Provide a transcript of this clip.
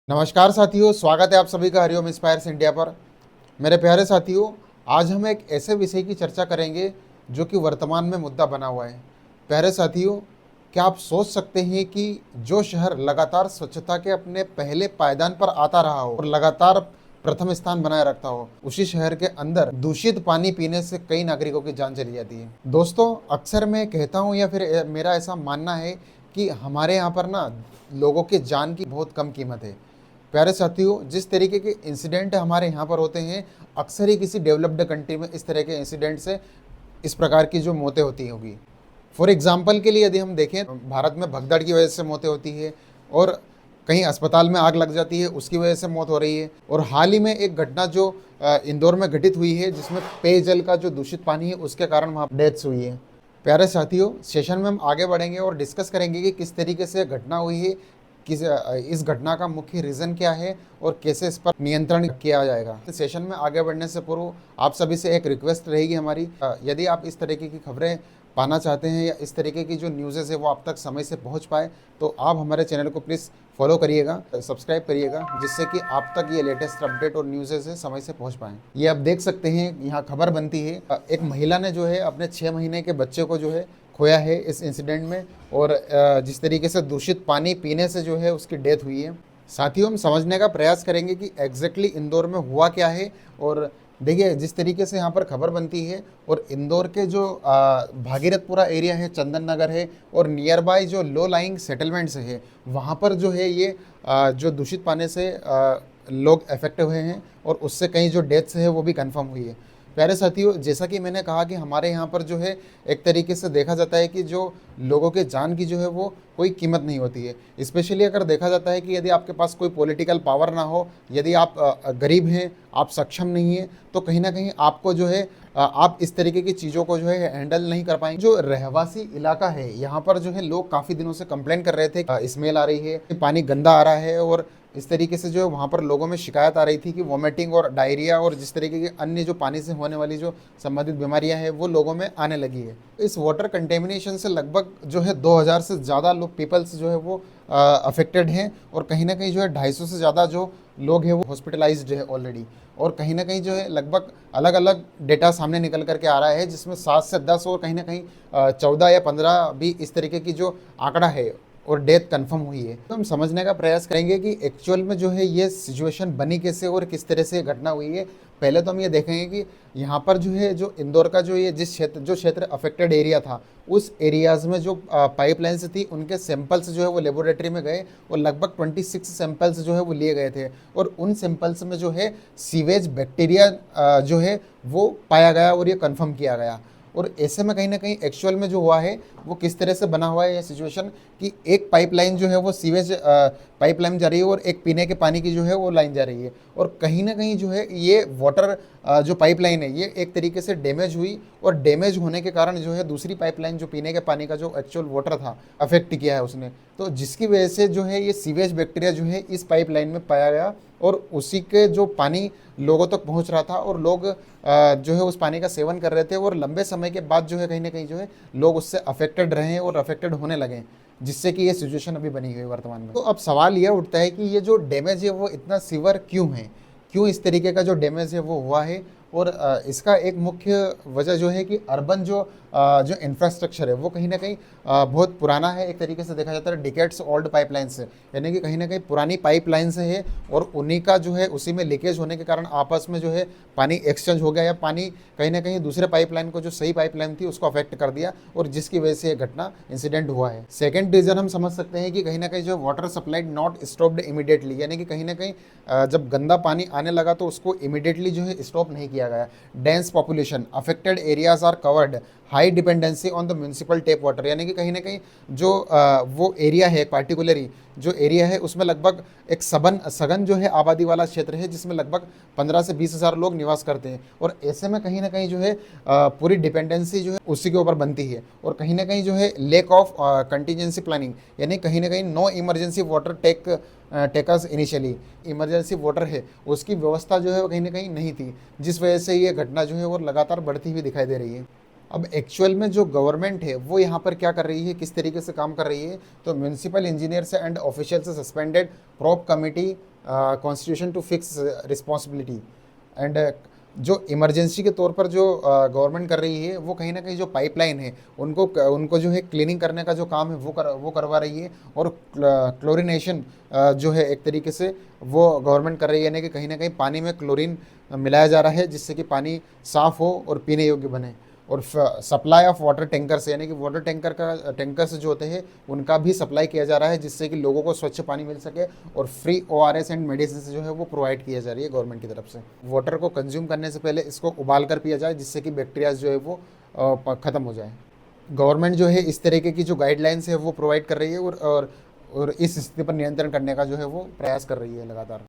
नमस्कार साथियों, स्वागत है आप सभी का हरिओम इंस्पायर्स इंडिया पर। मेरे प्यारे साथियों, आज हम एक ऐसे विषय की चर्चा करेंगे जो कि वर्तमान में मुद्दा बना हुआ है। प्यारे साथियों, क्या आप सोच सकते हैं कि जो शहर लगातार स्वच्छता के अपने पहले पायदान पर आता रहा हो और लगातार प्रथम स्थान बनाए रखता हो, उसी शहर के अंदर दूषित पानी पीने से कई नागरिकों की जान चली जाती है। दोस्तों, अक्सर मैं कहता हूँ या फिर मेरा ऐसा मानना है कि हमारे यहाँ पर ना लोगों के जान की बहुत कम कीमत है। प्यारे साथियों, जिस तरीके के इंसिडेंट हमारे यहाँ पर होते हैं, अक्सर ही किसी डेवलप्ड कंट्री में इस तरह के इंसिडेंट से इस प्रकार की जो मौतें होती होगी। फॉर एग्जाम्पल के लिए यदि हम देखें, भारत में भगदड़ की वजह से मौतें होती है और कहीं अस्पताल में आग लग जाती है, उसकी वजह से मौत हो रही है। और हाल ही में एक घटना जो इंदौर में घटित हुई है, जिसमें पेयजल का जो दूषित पानी है उसके कारण वहाँ डेथ्स हुई है। प्यारे साथियों, सेशन में हम आगे बढ़ेंगे और डिस्कस करेंगे कि किस तरीके से घटना हुई है, इस घटना का मुख्य रीज़न क्या है और कैसे इस पर नियंत्रण किया जाएगा। तो सेशन में आगे बढ़ने से पूर्व आप सभी से एक रिक्वेस्ट रहेगी हमारी, यदि आप इस तरीके की खबरें पाना चाहते हैं या इस तरीके की जो न्यूज़ेस है वो आप तक समय से पहुंच पाए, तो आप हमारे चैनल को प्लीज़ फॉलो करिएगा, सब्सक्राइब करिएगा, जिससे कि आप तक ये लेटेस्ट अपडेट और न्यूज़ेस है समय से पहुंच पाएँ। ये आप देख सकते हैं, यहाँ खबर बनती है, एक महिला ने जो है अपने 6 महीने के बच्चे को जो है खोया है इस इंसिडेंट में, और जिस तरीके से दूषित पानी पीने से जो है उसकी डेथ हुई है। साथियों, हम समझने का प्रयास करेंगे कि एग्जैक्टली इंदौर में हुआ क्या है। और देखिए, जिस तरीके से यहाँ पर खबर बनती है, और इंदौर के जो भागीरथपुरा एरिया है, चंदन नगर है, और नियर बाय जो लो लाइंग सेटलमेंट्स है, वहाँ पर जो है ये जो दूषित पानी से लोग अफेक्ट हुए हैं और उससे कई जो डेथ्स है वो भी कंफर्म हुई है। प्यारे साथियों, जैसा कि मैंने कहा कि हमारे यहाँ पर जो है एक तरीके से देखा जाता है कि जो लोगों के जान की जो है वो कोई कीमत नहीं होती है। स्पेशली अगर देखा जाता है कि यदि आपके पास कोई पॉलिटिकल पावर ना हो, यदि आप गरीब हैं, आप सक्षम नहीं हैं, तो कहीं ना कहीं आपको जो है आप इस तरीके की चीज़ों को जो है हैंडल नहीं कर पाएंगे। जो रहवासी इलाका है, यहाँ पर जो है लोग काफ़ी दिनों से कंप्लेन कर रहे थे, स्मेल आ रही है, पानी गंदा आ रहा है, और इस तरीके से जो है वहाँ पर लोगों में शिकायत आ रही थी कि वॉमिटिंग और डायरिया और जिस तरीके की अन्य जो पानी से होने वाली जो संबंधित बीमारियां हैं वो लोगों में आने लगी है। इस वाटर कंटेमिनेशन से लगभग जो है 2000 से ज़्यादा लोग पीपल्स जो है वो अफेक्टेड हैं, और कहीं ना कहीं जो है 250 से ज़्यादा जो लोग हैं वो हॉस्पिटलाइज्ड है ऑलरेडी। और कहीं ना कहीं जो है लगभग अलग अलग डेटा सामने निकल करके आ रहा है, जिसमें 7 से 10 और कहीं ना कहीं 14 या 15 भी इस तरीके की जो आंकड़ा है और डेथ कंफर्म हुई है। तो हम समझने का प्रयास करेंगे कि एक्चुअल में जो है ये सिचुएशन बनी कैसे और किस तरह से घटना हुई है। पहले तो हम ये देखेंगे कि यहाँ पर जो है जो इंदौर का जो ये जो क्षेत्र अफेक्टेड एरिया था, उस एरियाज़ में जो पाइपलाइंस थी उनके सैंपल्स जो है वो लेबोरेटरी में गए, और लगभग 26 सैंपल्स जो है वो लिए गए थे, और उन सैंपल्स में जो है सीवेज बैक्टीरिया जो है वो पाया गया और ये कन्फर्म किया गया। और ऐसे में कहीं ना कहीं एक्चुअल में जो हुआ है वो किस तरह से बना हुआ है ये सिचुएशन, कि एक पाइपलाइन जो है वो सीवेज पाइपलाइन जा रही है और एक पीने के पानी की जो है वो लाइन जा रही है, और कहीं ना कहीं जो है ये वाटर जो पाइपलाइन है ये एक तरीके से डैमेज हुई, और डैमेज होने के कारण जो है दूसरी पाइपलाइन जो पीने के पानी का जो एक्चुअल वाटर था अफेक्ट किया है उसने, तो जिसकी वजह से जो है ये सीवेज बैक्टीरिया जो है इस पाइपलाइन में पाया गया, और उसी के जो पानी लोगों तक पहुंच रहा था, और लोग जो है उस पानी का सेवन कर रहे थे, और लंबे समय के बाद जो है कहीं ना कहीं जो है लोग उससे अफेक्टेड रहे और अफेक्टेड होने लगे, जिससे कि ये सिचुएशन अभी बनी हुई है वर्तमान में। तो अब सवाल यह उठता है कि ये जो डैमेज है वो इतना सीवर क्यों है, क्यों इस तरीके का जो डैमेज है वो हुआ है। और इसका एक मुख्य वजह जो है कि अर्बन जो इंफ्रास्ट्रक्चर है वो कहीं ना कहीं बहुत पुराना है। एक तरीके से देखा जाता है डिकेड्स ओल्ड पाइपलाइंस है, यानी कि कहीं ना कहीं पुरानी पाइपलाइंस है, और उन्हीं का जो है उसी में लीकेज होने के कारण आपस में जो है पानी एक्सचेंज हो गया, या पानी कहीं ना कहीं दूसरे पाइपलाइन को जो सही पाइपलाइन थी उसको अफेक्ट कर दिया, और जिसकी वजह से ये घटना इंसिडेंट हुआ है। सेकेंड रीजन हम समझ सकते हैं कि कहीं ना कहीं जो water supply not stopped immediately, यानी कि कहीं ना कहीं जब गंदा पानी आने लगा तो उसको इमीडिएटली जो है स्टॉप नहीं किया गया। Dense population affected areas are covered, high dependency on the municipal tap water, यानी कि कहीं ना कहीं जो वो एरिया है, पार्टिकुलरली जो एरिया है उसमें लगभग एक सघन जो है आबादी वाला क्षेत्र है, जिसमें लगभग 15 से 20 हज़ार लोग निवास करते हैं, और ऐसे में कहीं ना कहीं जो है पूरी डिपेंडेंसी जो है उसी के ऊपर बनती है। और कहीं ना कहीं जो है लेक ऑफ कंटीजेंसी प्लानिंग, यानी कहीं ना कहीं no emergency water tankers initially, emergency water है उसकी व्यवस्था जो है वो कहीं ना कहीं नहीं थी, जिस वजह से ये घटना जो है वो लगातार बढ़ती हुई दिखाई दे रही है। अब एक्चुअल में जो गवर्नमेंट है वो यहाँ पर क्या कर रही है, किस तरीके से काम कर रही है, तो म्यूनसिपल इंजीनियर से एंड ऑफिशियल से suspended, probe committee constitution to fix responsibility and जो इमरजेंसी के तौर पर जो गवर्नमेंट कर रही है वो कहीं ना कहीं जो पाइपलाइन है उनको उनको जो है क्लीनिंग करने का जो काम है वो करवा रही है। और क्लोरीनेशन जो है एक तरीके से वो गवर्नमेंट कर रही है, यानी कि कहीं ना कहीं पानी में क्लोरीन मिलाया जा रहा है जिससे कि पानी साफ़ हो और पीने योग्य बने। और सप्लाई ऑफ वाटर टैंकर से, यानी कि वाटर टैंकर्स जो होते हैं उनका भी सप्लाई किया जा रहा है जिससे कि लोगों को स्वच्छ पानी मिल सके। और फ्री ORS एंड मेडिसिन जो है वो प्रोवाइड किया जा रही है गवर्नमेंट की तरफ से। वाटर को कंज्यूम करने से पहले इसको उबाल कर पिया जाए जिससे कि बैक्टीरिया जो है वो ख़त्म हो जाए। गवर्नमेंट जो है इस तरीके की जो गाइडलाइंस है वो प्रोवाइड कर रही है और इस स्थिति पर नियंत्रण करने का जो है वो प्रयास कर रही है लगातार।